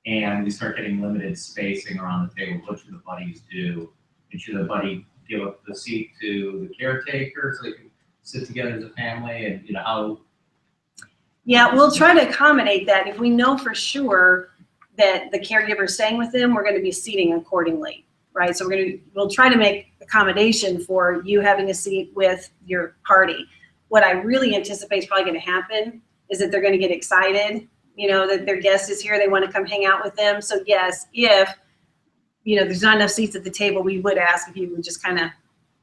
and we start getting limited spacing around the table? What should the buddies do? And should the buddy give up the seat to the caretaker so they can sit together as a family? And you know how? Yeah, we'll try to accommodate that. If we know for sure that the caregiver is staying with them, we're going to be seating accordingly, right? So we'll try to make accommodation for you having a seat with your party. What I really anticipate is probably going to happen is that they're going to get excited, you know, that their guest is here, they want to come hang out with them. So yes, if, you know, there's not enough seats at the table, we would ask if you would just kind of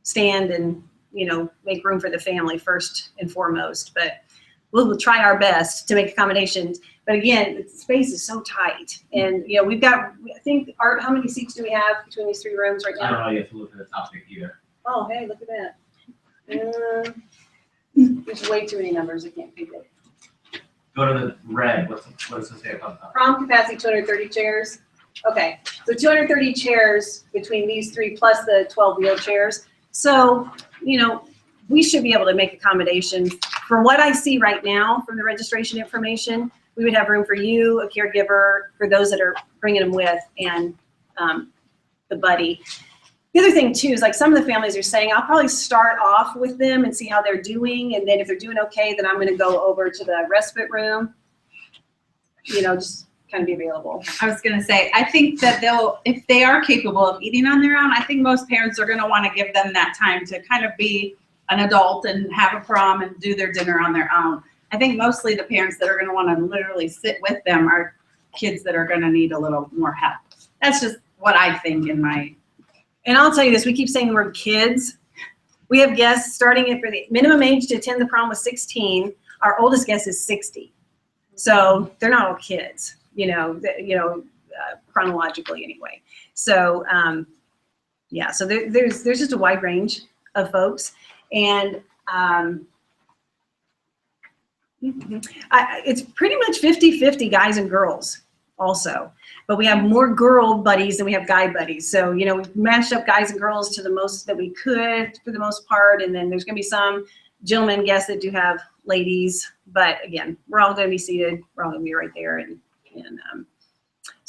stand and, you know, make room for the family first and foremost. But we'll try our best to make accommodations. But again, the space is so tight. And, you know, we've got, I think, Art, how many seats do we have between these three rooms right I now? don't know. You have to look at the topic either. Oh, hey, look at that. There's way too many numbers. I can't think of it. Go to the red. What does it say about that? Prom capacity, 230 chairs. Okay, so 230 chairs between these three plus the 12 wheelchairs. So, you know, we should be able to make accommodations. For what I see right now from the registration information, we would have room for you, a caregiver, for those that are bringing them with, and the buddy. The other thing too is, like, some of the families are saying, I'll probably start off with them and see how they're doing, and then if they're doing okay, then I'm going to go over to the respite room. You know, just kind of be available. I was gonna say, I think that if they are capable of eating on their own, I think most parents are gonna wanna give them that time to kind of be an adult and have a prom and do their dinner on their own. I think mostly the parents that are gonna wanna literally sit with them are kids that are gonna need a little more help. That's just what I think in my. And I'll tell you this, we keep saying the word kids. We have guests starting at, for the minimum age to attend the prom was 16. Our oldest guest is 60. So they're not all kids, chronologically anyway. So yeah, so there's just a wide range of folks. And it's pretty much 50-50 guys and girls also. But we have more girl buddies than we have guy buddies. So, you know, we've matched up guys and girls to the most that we could for the most part. And then there's going to be some gentlemen guests that do have ladies. But again, we're all going to be seated. We're all going to be right there. And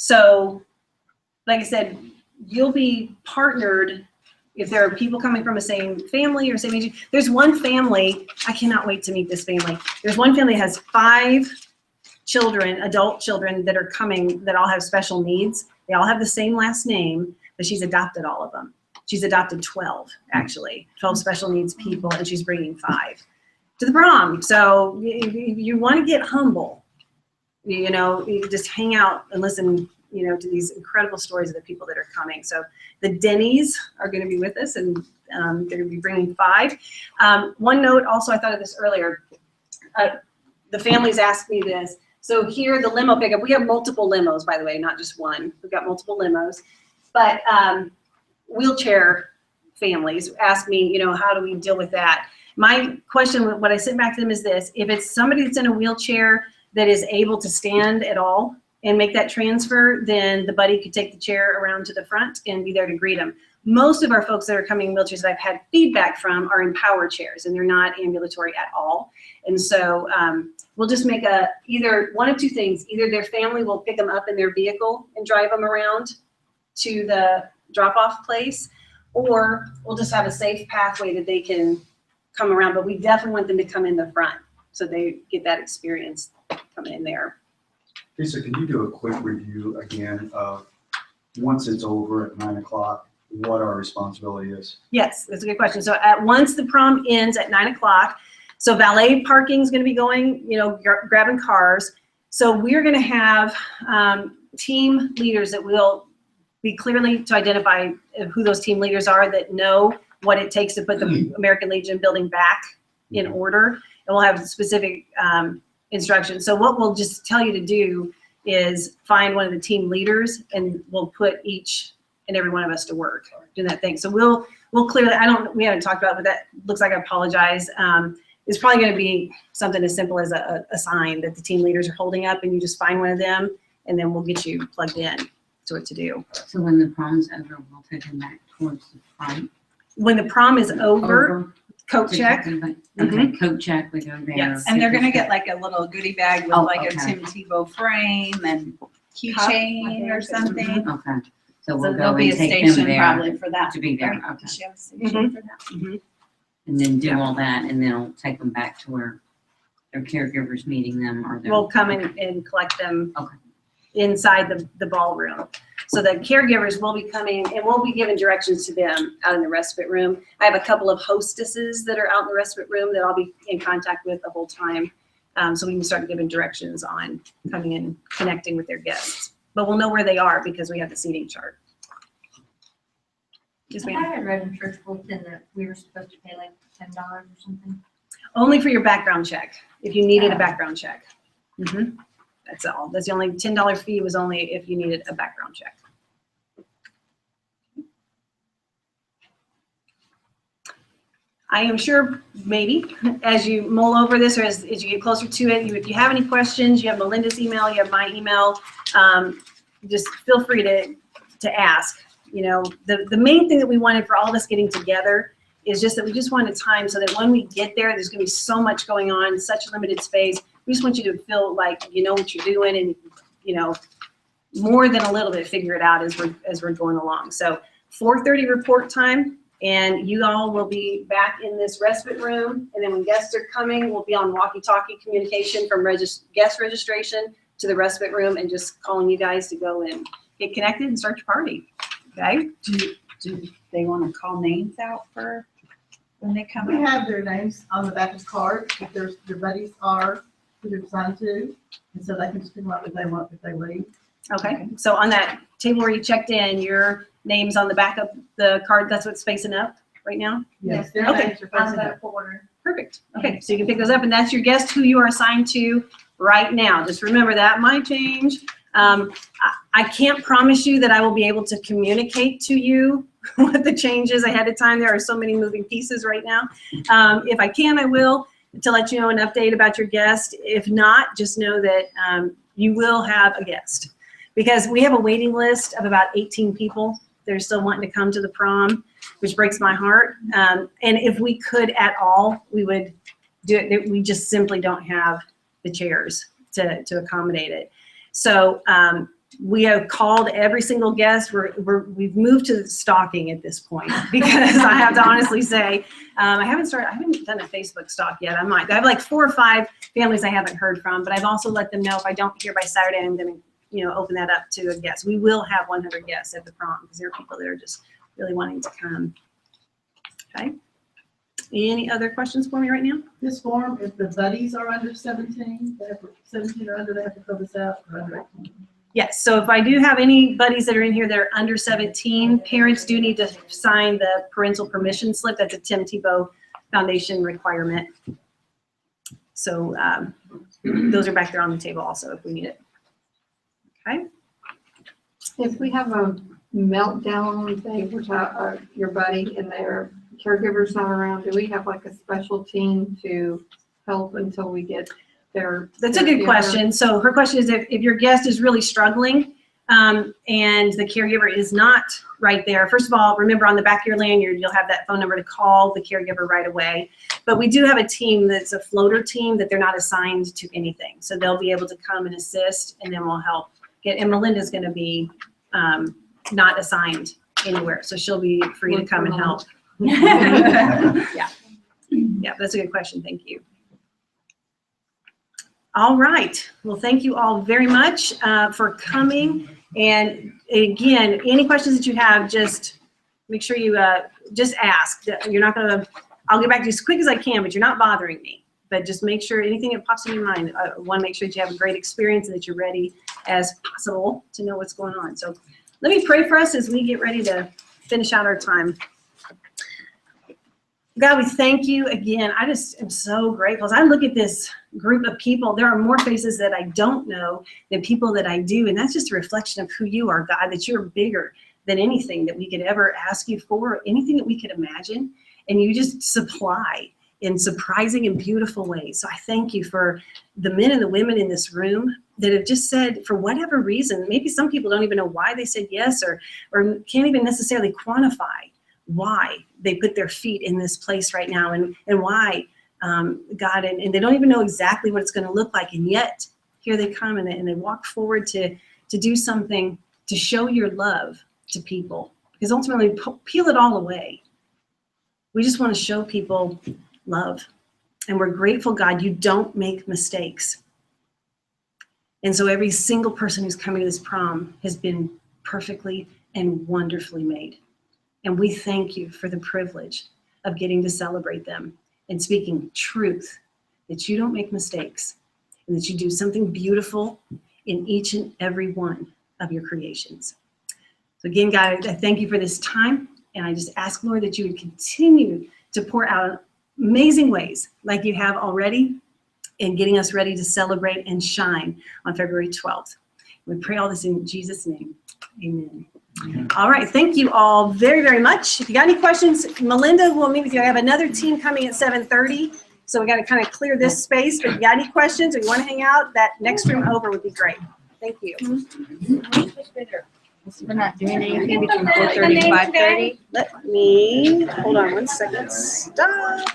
So, like I said, you'll be partnered if there are people coming from the same family or same age. There's one family, I cannot wait to meet this family. There's one family that has 5 children, adult children that are coming that all have special needs. They all have the same last name, but she's adopted all of them. She's adopted 12, actually, 12 special needs people, and she's bringing 5 to the prom. So you want to get humble, you know, you just hang out and listen, you know, to these incredible stories of the people that are coming. So the Denny's are going to be with us, and they're going to be bringing 5. One note also, I thought of this earlier. The families asked me this. So here, the limo pickup, we have multiple limos, by the way, not just one. We've got multiple limos. But wheelchair families ask me, you know, how do we deal with that? My question, what I sent back to them is this: if it's somebody that's in a wheelchair that is able to stand at all and make that transfer, then the buddy could take the chair around to the front and be there to greet them. Most of our folks that are coming in wheelchairs that I've had feedback from are in power chairs, and they're not ambulatory at all. And so we'll just make either one of 2 things. Either their family will pick them up in their vehicle and drive them around to the drop-off place, or we'll just have a safe pathway that they can come around. But we definitely want them to come in the front so they get that experience coming in there. Lisa, can you do a quick review again of once it's over at 9 o'clock, what our responsibility is? Yes, that's a good question. So once the prom ends at 9 o'clock, so valet parking is going to be going, you know, grabbing cars. So we're going to have team leaders that will be clearly to identify who those team leaders are that know what it takes to put the American Legion building back in order. And we'll have specific instructions. So what we'll just tell you to do is find one of the team leaders, and we'll put each and every one of us to work doing that thing. So we'll clear that. We haven't talked about it, but that looks like I apologize. It's probably going to be something as simple as a sign that the team leaders are holding up, and you just find one of them, and then we'll get you plugged in to what to do. So when the prom's over, we'll take them back towards the front. When the prom is over, coat check. Okay, coat check, we go there. Yes. And they're gonna get like a little goodie bag with Oh, like a okay. Tim Tebow frame and keychain or something. Okay, so So we'll there'll go be and a take them station there probably for that. to be there, right? okay. Does she have a station for that? And then do all that, and then we'll take them back to where their caregivers meeting them or their. We'll come in and collect them Okay. inside the ballroom. So the caregivers will be coming, and we'll be giving directions to them out in the respite room. I have a couple of hostesses that are out in the respite room that I'll be in contact with the whole time. So we can start giving directions on coming in, connecting with their guests. But we'll know where they are because we have the seating chart. Yes, ma'am. I had read in church bulletin that we were supposed to pay like $10 or something. Only for your background check, if you needed a background check. That's all. That's the only $10 fee was only if you needed a background check. I am sure maybe as you mull over this or as you get closer to it, if you have any questions, you have Melinda's email, you have my email, just feel free to ask. You know, the main thing that we wanted for all of us getting together is just that we just wanted time so that when we get there, there's gonna be so much going on, such limited space. We just want you to feel like you know what you're doing and, you know, more than a little bit figure it out as we're going along. So 4:30 report time, and you all will be back in this respite room. And then when guests are coming, we'll be on walkie-talkie communication from guest registration to the respite room and just calling you guys to go and get connected and start your party. Okay? Do they want to call names out for when they come We in? have their names on the back of the card, if their buddies are, who they're assigned to, and so they can just pick them up if they want, if they leave. Okay. So on that table where you checked in, your name's on the back of the card. That's what's facing up right now? Yes, their Okay. names are facing up. Perfect. Okay, so you can pick those up, and that's your guest who you are assigned to right now. Just remember that might change. I can't promise you that I will be able to communicate to you what the change is ahead of time. There are so many moving pieces right now. If I can, I will, to let you know an update about your guest. If not, just know that you will have a guest, because we have a waiting list of about 18 people that are still wanting to come to the prom, which breaks my heart. And if we could at all, we would do it. We just simply don't have the chairs to accommodate it. So We have called every single guest. We've moved to stalking at this point because I have to honestly say, I haven't done a Facebook stalk yet. I might. I have like 4 or 5 families I haven't heard from, but I've also let them know if I don't hear by Saturday, I'm going to, open that up to a guest. We will have 100 guests at the prom because there are people that are just really wanting to come. Okay. Any other questions for me right now? This form, if the buddies are under 17, they have 17 or under, they have to fill this out, or under 18. Yes, so if I do have any buddies that are in here that are under 17, parents do need to sign the parental permission slip. That's a Tim Tebow Foundation requirement. So those are back there on the table also if we need it. Okay. If we have a meltdown, they were your buddy and their caregiver's not around, do we have like a special team to help until we get there? That's a good question. So her question is if your guest is really struggling and the caregiver is not right there, first of all, remember on the back of your lanyard, you'll have that phone number to call the caregiver right away. But we do have a team that's a floater team that they're not assigned to anything. So they'll be able to come and assist and then we'll help and Melinda's going to be not assigned anywhere. So she'll be free to come and help. Yeah, that's a good question. Thank you. All right. Well, thank you all very much for coming. And again, any questions that you have, just make sure you just ask. You're not going to, I'll get back to you as quick as I can, but you're not bothering me. But just make sure anything that pops in your mind, I want to make sure that you have a great experience and that you're ready as possible to know what's going on. So let me pray for us as we get ready to finish out our time. God, we thank you again. I just am so grateful. As I look at this group of people, there are more faces that I don't know than people that I do. And that's just a reflection of who you are, God, that you're bigger than anything that we could ever ask you for, anything that we could imagine. And you just supply in surprising and beautiful ways. So I thank you for the men and the women in this room that have just said, for whatever reason, maybe some people don't even know why they said yes or can't even necessarily quantify why they put their feet in this place right now and why, God, and they don't even know exactly what it's going to look like. And yet here they come and they walk forward to do something to show your love to people. Because ultimately, peel it all away. We just want to show people love. And we're grateful, God, you don't make mistakes. And so every single person who's coming to this prom has been perfectly and wonderfully made. And we thank you for the privilege of getting to celebrate them and speaking truth, that you don't make mistakes and that you do something beautiful in each and every one of your creations. So again, God, I thank you for this time. And I just ask, Lord, that you would continue to pour out amazing ways like you have already in getting us ready to celebrate and shine on February 12th. We pray all this in Jesus' name. Amen. All right. Thank you all very, very much. If you got any questions, Melinda will meet with you. I have another team coming at 7:30. So we got to kind of clear this space. But if you got any questions or you want to hang out, that next room over would be great. Thank you. We're not doing anything between 4:30 and 5:30. Let me, hold on one second. Stop.